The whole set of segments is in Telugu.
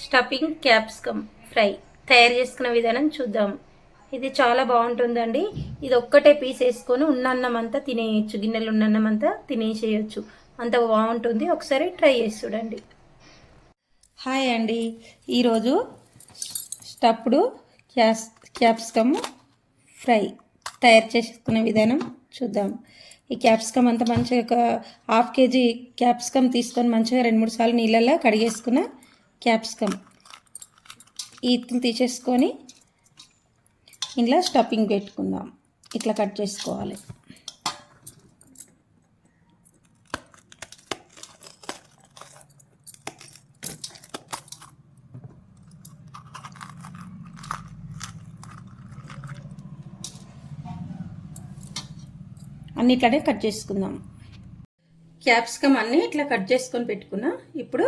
స్టఫింగ్ క్యాప్సికమ్ ఫ్రై తయారు చేసుకునే విధానం చూద్దాం. ఇది చాలా బాగుంటుందండి. ఇది ఒక్కటే పీస్ వేసుకొని ఉన్నన్నం అంతా తినేయచ్చు, గిన్నెలు ఉన్నన్నం అంతా తినేసేయచ్చు, అంత బాగుంటుంది. ఒకసారి ట్రై చేసి చూడండి. హాయ్ అండి, ఈరోజు స్టఫ్డ్ క్యాప్సికమ్ ఫ్రై తయారు చేసుకునే విధానం చూద్దాం. ఈ క్యాప్సికమ్ అంతా మంచిగా ఒక హాఫ్ కేజీ క్యాప్సికమ్ తీసుకొని మంచిగా 2-3 సార్లు నీళ్ళల్లో కడిగేసుకున్న క్యాప్సికమ్ ఈతులు తీసేసుకొని ఇంట్లో స్టఫింగ్ పెట్టుకుందాం. ఇట్లా కట్ చేసుకోవాలి. అన్ని ఇట్లానే కట్ చేసుకుందాం. క్యాప్సికమ్ అన్నీ ఇట్లా కట్ చేసుకొని పెట్టుకున్నా. ఇప్పుడు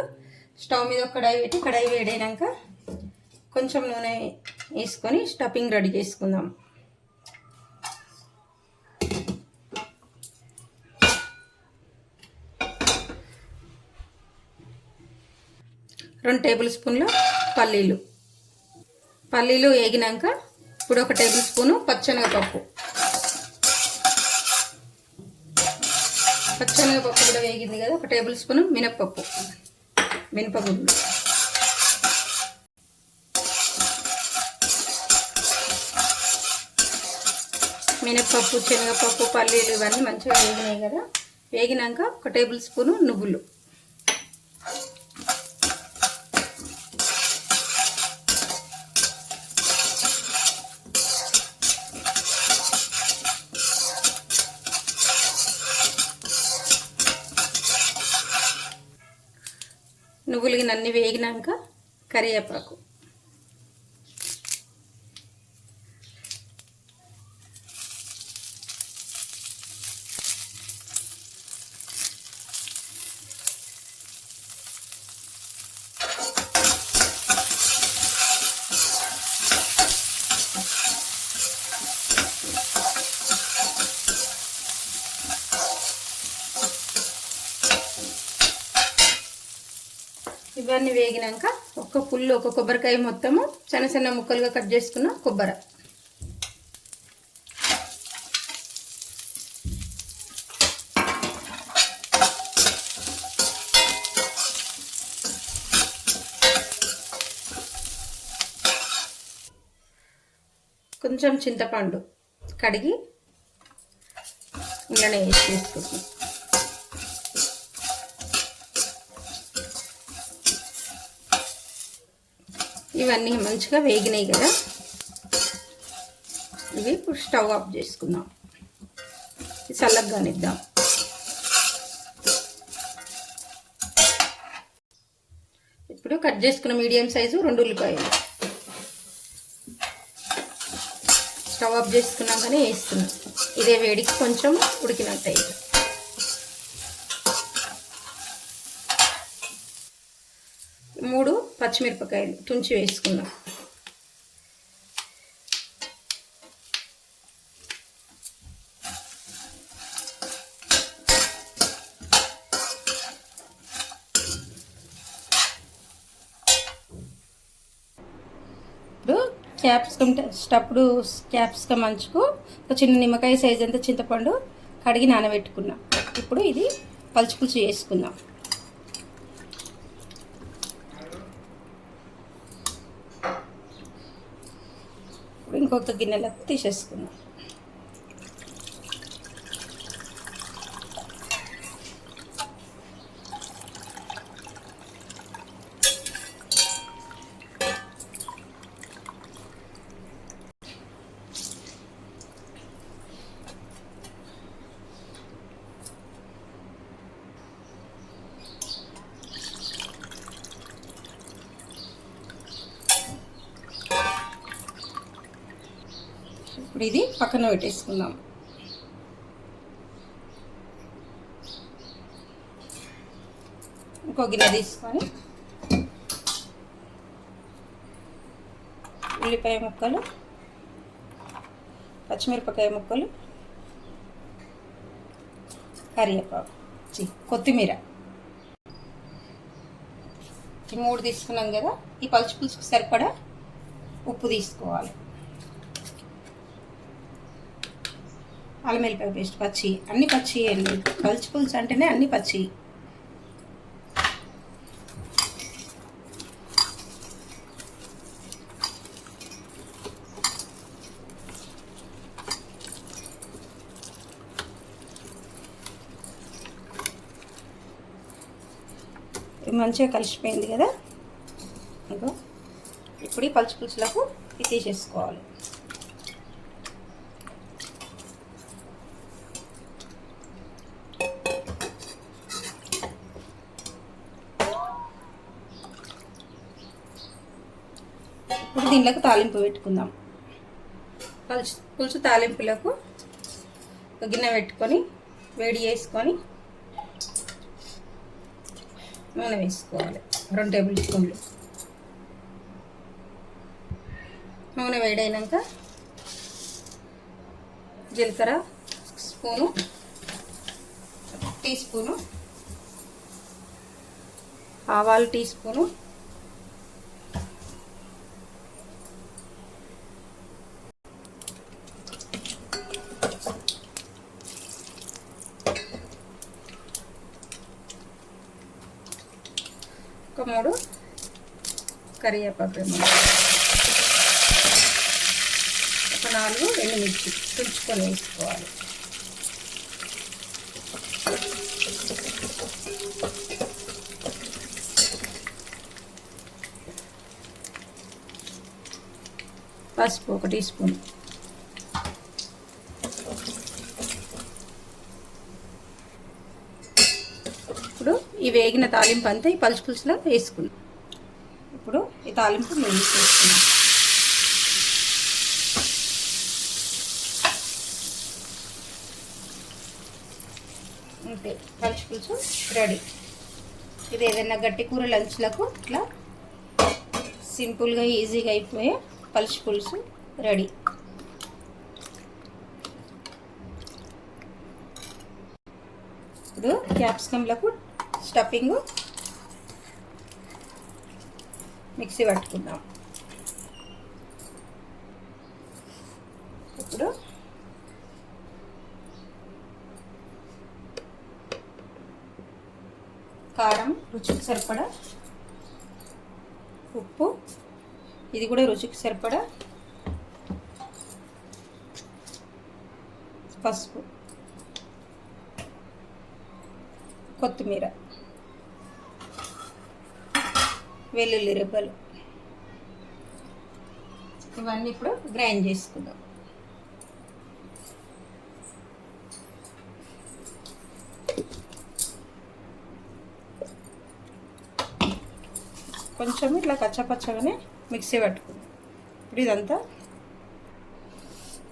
స్టవ్ మీద ఒక కడాయి పెట్టి, కడాయి వేడైనాక కొంచెం నూనె వేసుకొని స్టఫింగ్ రెడీ చేసుకుందాం. రెండు టేబుల్ స్పూన్ల పల్లీలు వేగినాక ఇప్పుడు 1 టేబుల్ స్పూను పచ్చెనగపప్పు కూడా వేగింది కదా. 1 టేబుల్ స్పూను మినపగుళ్ళు, మినపప్పు, శనగపప్పు, పల్లీలు ఇవన్నీ మంచిగా వేగినాయి కదా. వేగినాక 1 టేబుల్ స్పూను నువ్వులు, నువ్వులకి నన్ని వేగినాక కరివేపాకు, ఇవన్నీ వేగినాక ఒక కొబ్బరికాయ మొత్తము చిన్న చిన్న ముక్కలుగా కట్ చేసుకున్న కొబ్బరి, కొంచెం చింతపండు కడిగి ఇలానే వేసి తీసుకుంటాం. ఇవన్నీ మంచిగా వేగినాయి కదా. ఇవి ఇప్పుడు స్టవ్ ఆఫ్ చేసుకుందాం. చల్లగానిద్దాం. ఇప్పుడు కట్ చేసుకున్న మీడియం సైజు 2 ఉల్లిపాయలు స్టవ్ ఆఫ్ చేసుకున్నాకనే వేస్తున్నాం. ఇదే వేడికి కొంచెం ఉడికినట్టు అయింది. మూడు పచ్చిమిరపకాయలు తుంచి వేసుకున్నాం. ఇప్పుడు స్టఫ్డ్ క్యాప్సికమ్ అంచుకు ఒక చిన్న నిమ్మకాయ సైజ్ అంతా చింతపండు కడిగి నానబెట్టుకున్నాం. ఇప్పుడు ఇది పులుసు చేసుకుందాం. ఇంకొక గిన్నెలకు తీసేసుకుందాం. ఇప్పుడు ఇది పక్కన పెట్టేసుకుందాం. ఇంకో గిన్నె తీసుకొని ఉల్లిపాయ ముక్కలు, పచ్చిమిరపకాయ ముక్కలు, కరివేపాకు, కొత్తిమీర ఈ 3 తీసుకున్నాం కదా, ఈ పలుచు పులుసుకు సరిపడా ఉప్పు తీసుకోవాలి. అల్లం వెల్లిపాయ పేస్ట్ పచ్చి, అన్ని పచ్చి వేయండి. పలుచు పులుసు అంటేనే అన్ని పచ్చి. మంచిగా కలిసిపోయింది కదా. ఇంకా ఇప్పుడు ఈ పలుచు పులుసులకు ఇది తీసేసుకోవాలి. ఇప్పుడు దీనిలోకి తాలింపు పెట్టుకుందాం. పులుసు తాలింపులకు ఒక గిన్నె పెట్టుకొని వేడి చేసుకొని నూనె వేసుకోవాలి. 2 టేబుల్ స్పూన్లు నూనె వేడైనాక జీలకర్ర స్పూను, టీ స్పూను, ఆవాలు టీ స్పూను, ఒక 3 కరివేపాకు, ఒక 4 ఎండుమిర్చి తుంచుకొని వేసుకోవాలి. పసుపు 1 టీ స్పూన్. ఇప్పుడు ఈ వేగిన తాలింపు అంతా ఈ పలుచు పులుసులో వేసుకున్నాం. ఇప్పుడు ఈ తాలింపు మిక్స్ చేసుకున్నాం. అంతే, పలుచు పులుసు రెడీ. ఇది ఏదైనా గట్టి కూర లంచ్లకు ఇట్లా సింపుల్గా ఈజీగా అయిపోయే పలుచు పులుసు రెడీ. ఇప్పుడు క్యాప్సికంలకు స్టఫింగ్ మిక్సీ పట్టుకుందాం. ఇప్పుడు కారం రుచికి సరిపడా, ఉప్పు ఇది కూడా రుచికి సరిపడా, పసుపు, కొత్తిమీర, వెల్లుల్లి రెబ్బలు ఇవన్నీ ఇప్పుడు గ్రైండ్ చేసుకుందాం. కొంచెం ఇట్లా కచ్చపచ్చగానే మిక్సీ పట్టుకుందాం.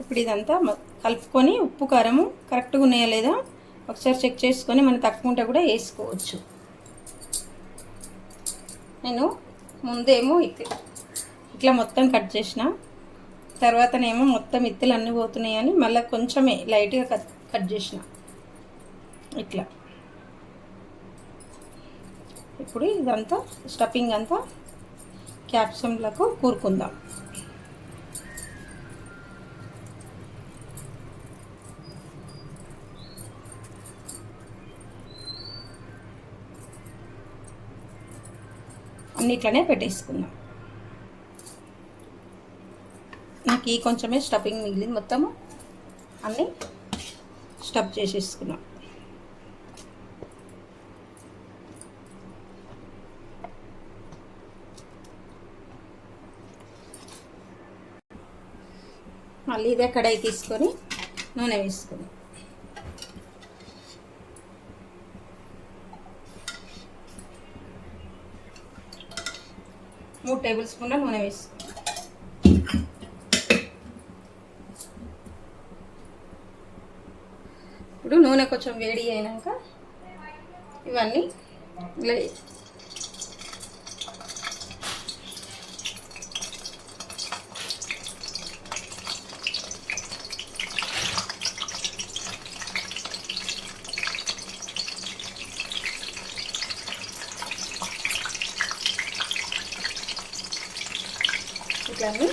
ఇప్పుడు ఇదంతా కలుపుకొని ఉప్పు కారము కరెక్ట్గా ఉన్నాయా లేదా ఒకసారి చెక్ చేసుకొని మనం తక్కువ ఉంటే కూడా వేసుకోవచ్చు. నేను ముందేమో ఇట్లా మొత్తం కట్ చేసిన, తర్వాతనేమో మొత్తం ఇత్తులు అన్నీ పోతున్నాయని మళ్ళీ కొంచెమే లైట్గా కట్ చేసిన ఇట్లా. ఇప్పుడు ఇదంతా స్టఫింగ్ అంతా క్యాప్సికంలకు కూరుకుందాం. అన్నిట్లనే పెట్టేసుకుందాం. నాకు ఈ కొంచెమే స్టఫింగ్ మిగిలింది, మొత్తము అన్నీ స్టఫ్ చేసేసుకున్నాం. మళ్ళీ ఇదే కడాయి తీసుకొని నూనె వేసుకుని మూడు టేబుల్ స్పూన్ల నూనె వేసుకుని ఇప్పుడు నూనె కొంచెం వేడి అయినాక ఇవన్నీ ఇలా ఇట్లా అన్నీ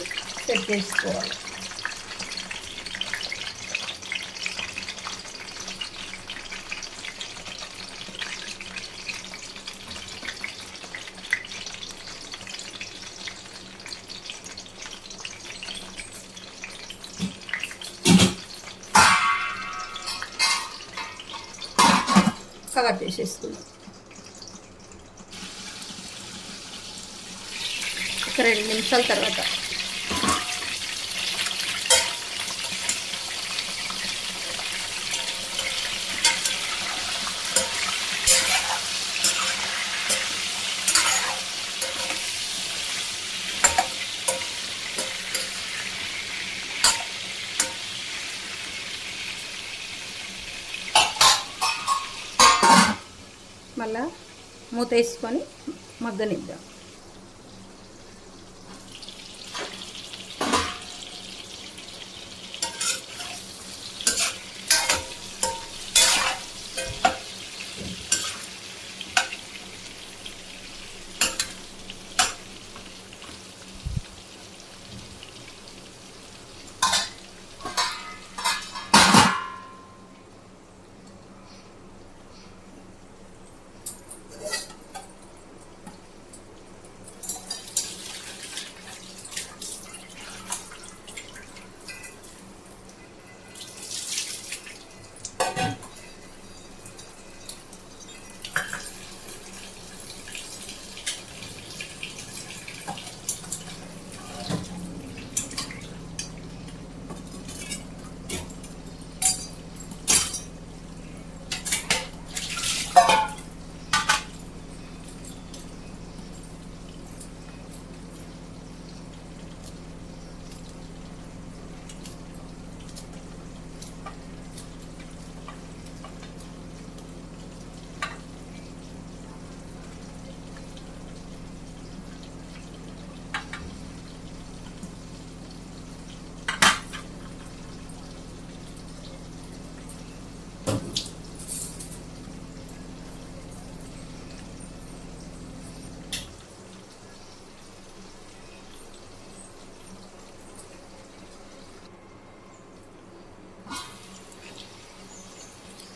సెట్ చేసుకోవాలి. కవర్ చేసేసుకుందాం. ఒక 2 నిమిషాల తర్వాత మళ్ళా మూత వేసుకొని మగ్గనిద్దాం.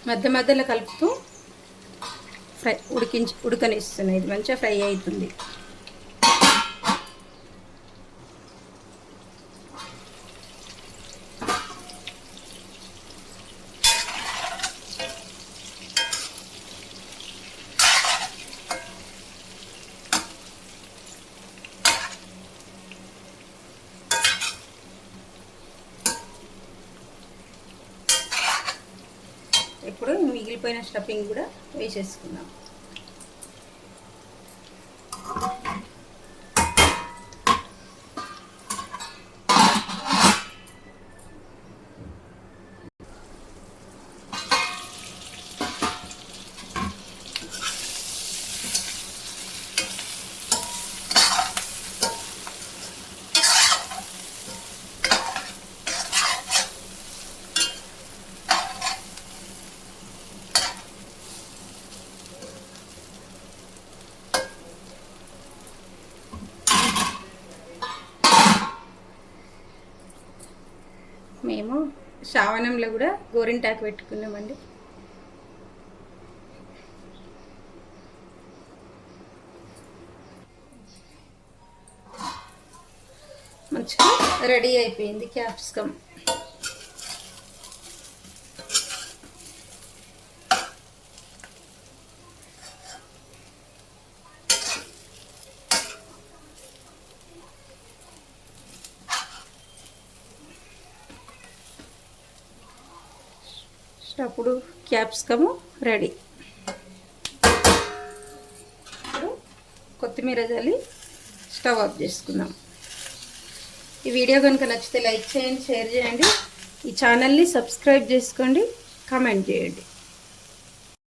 మధ్య మధ్యలో కలుపుతూ ఉడకనిస్తున్నాయి. ఇది మంచిగా ఫ్రై అవుతుంది. ఇప్పుడు మిగిలిపోయిన స్టఫింగ్ కూడా వేసేసుకుందాం. మేము శ్రావణంలో కూడా గోరింటాకు పెట్టుకున్నామండి. మంచిగా రెడీ అయిపోయింది క్యాప్సికమ్. అప్పుడు క్యాప్సికము రెడీ. ఇప్పుడు కొత్తిమీర జల్లి స్టవ్ ఆఫ్ చేసుకుందాం. ఈ వీడియో కనుక నచ్చితే లైక్ చేయండి, షేర్ చేయండి, ఈ ఛానల్ని సబ్స్క్రైబ్ చేసుకోండి, కామెంట్ చేయండి.